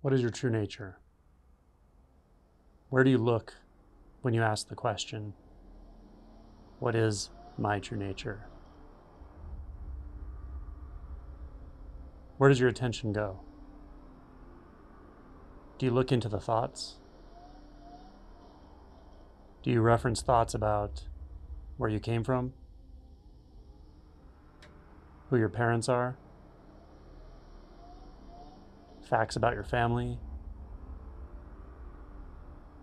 What is your true nature? Where do you look when you ask the question, what is my true nature? Where does your attention go? Do you look into the thoughts? Do you reference thoughts about where you came from? Who your parents are? Facts about your family?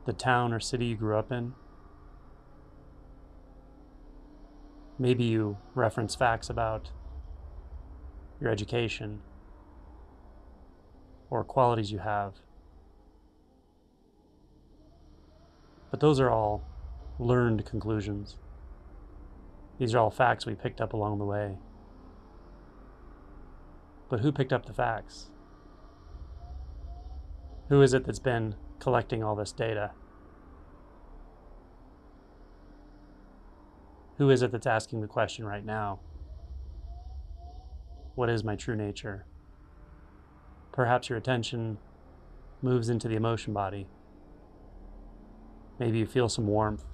The town or city you grew up in? Maybe you reference facts about your education or qualities you have. But those are all learned conclusions. These are all facts we picked up along the way. But who picked up the facts? Who is it that's been collecting all this data? Who is it that's asking the question right now? What is my true nature? Perhaps your attention moves into the emotion body. Maybe you feel some warmth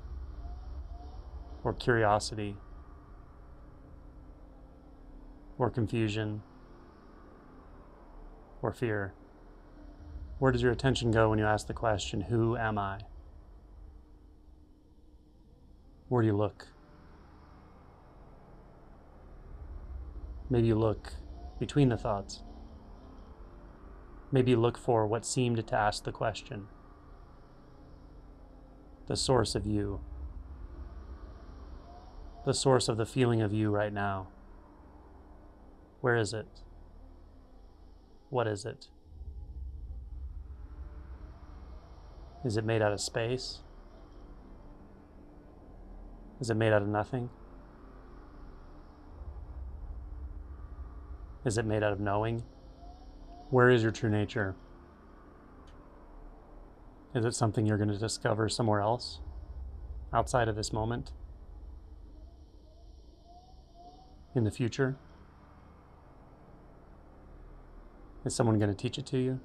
or curiosity or confusion or fear. Where does your attention go when you ask the question, who am I? Where do you look? Maybe you look between the thoughts. Maybe you look for what seemed to ask the question. The source of you. The source of the feeling of you right now. Where is it? What is it? Is it made out of space? Is it made out of nothing? Is it made out of knowing? Where is your true nature? Is it something you're going to discover somewhere else, outside of this moment? In the future? Is someone going to teach it to you?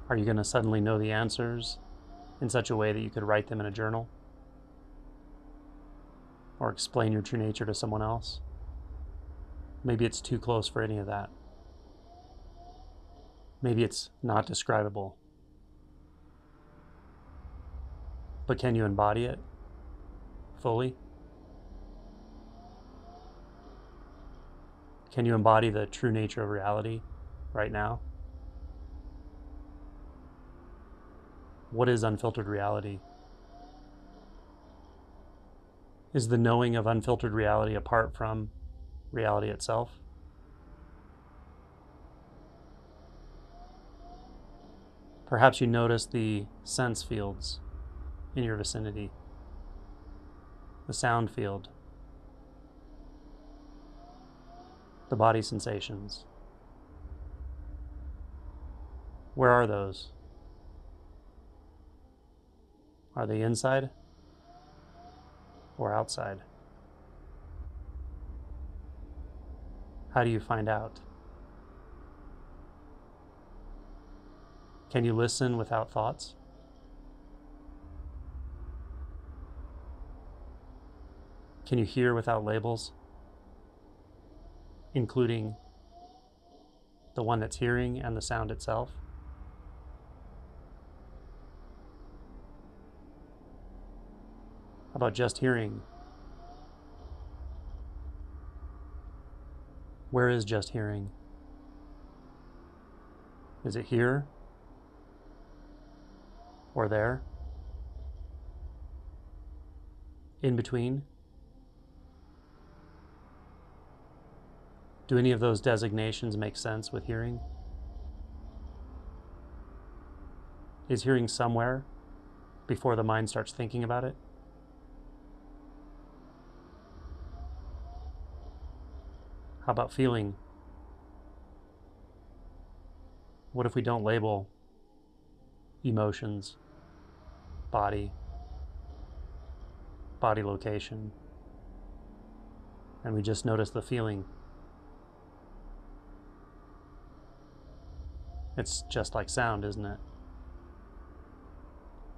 Are you going to suddenly know the answers in such a way that you could write them in a journal? Or explain your true nature to someone else? Maybe it's too close for any of that. Maybe it's not describable. But can you embody it fully? Can you embody the true nature of reality right now? What is unfiltered reality? Is the knowing of unfiltered reality apart from reality itself? Perhaps you notice the sense fields in your vicinity, the sound field, the body sensations. Where are those? Are they inside or outside? How do you find out? Can you listen without thoughts? Can you hear without labels, including the one that's hearing and the sound itself? How about just hearing? Where is just hearing? Is it here? Or there? In between? Do any of those designations make sense with hearing? Is hearing somewhere before the mind starts thinking about it? How about feeling? What if we don't label emotions, body location, and we just notice the feeling? It's just like sound, isn't it?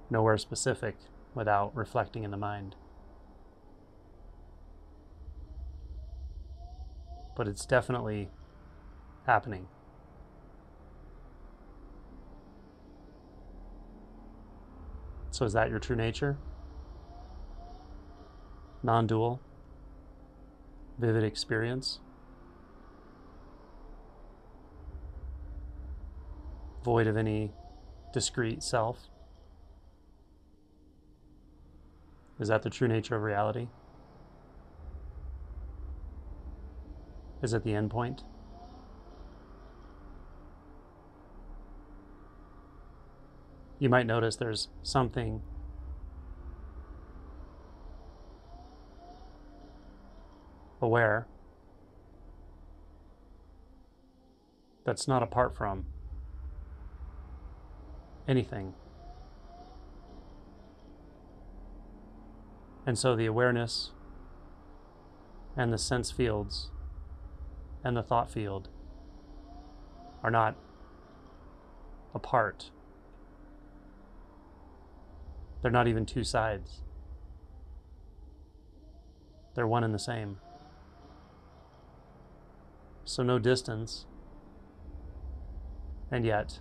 Nowhere specific without reflecting in the mind. But it's definitely happening. So is that your true nature? Non-dual, vivid experience, void of any discrete self? Is that the true nature of reality? Is it the end point? You might notice there's something aware that's not apart from anything. And so the awareness and the sense fields and the thought field are not apart. They're not even two sides. They're one and the same. So no distance, and yet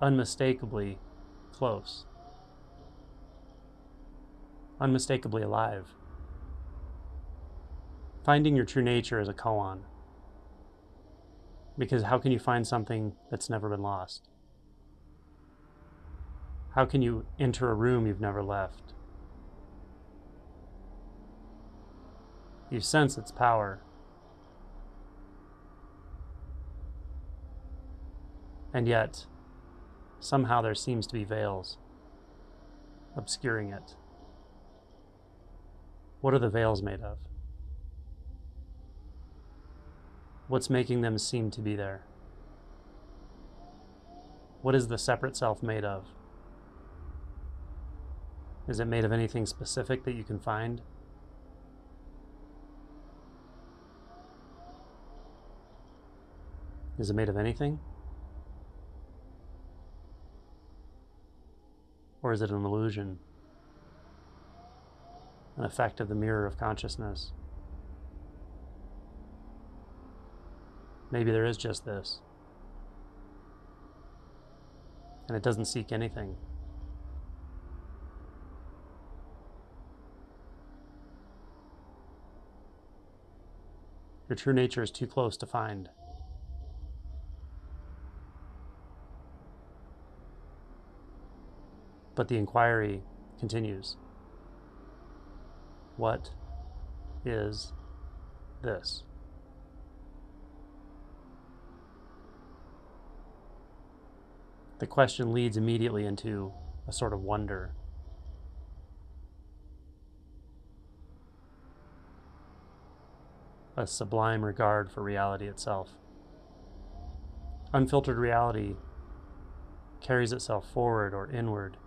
unmistakably close, unmistakably alive. Finding your true nature is a koan, because how can you find something that's never been lost? How can you enter a room you've never left? You sense its power, and yet somehow there seems to be veils obscuring it. What are the veils made of? What's making them seem to be there? What is the separate self made of? Is it made of anything specific that you can find? Is it made of anything? Or is it an illusion? An effect of the mirror of consciousness? Maybe there is just this, and it doesn't seek anything. Your true nature is too close to find. But the inquiry continues. What is this? The question leads immediately into a sort of wonder. A sublime regard for reality itself. Unfiltered reality carries itself forward or inward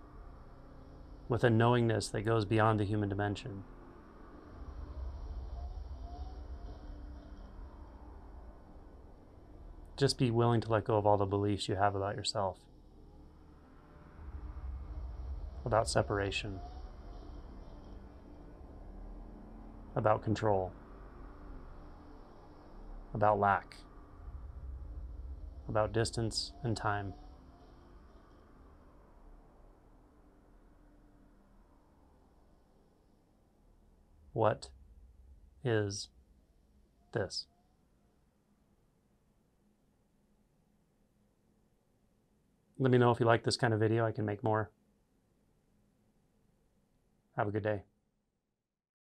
with a knowingness that goes beyond the human dimension. Just be willing to let go of all the beliefs you have about yourself, about separation, about control, about lack, about distance and time. What is this? Let me know if you like this kind of video. I can make more. Have a good day.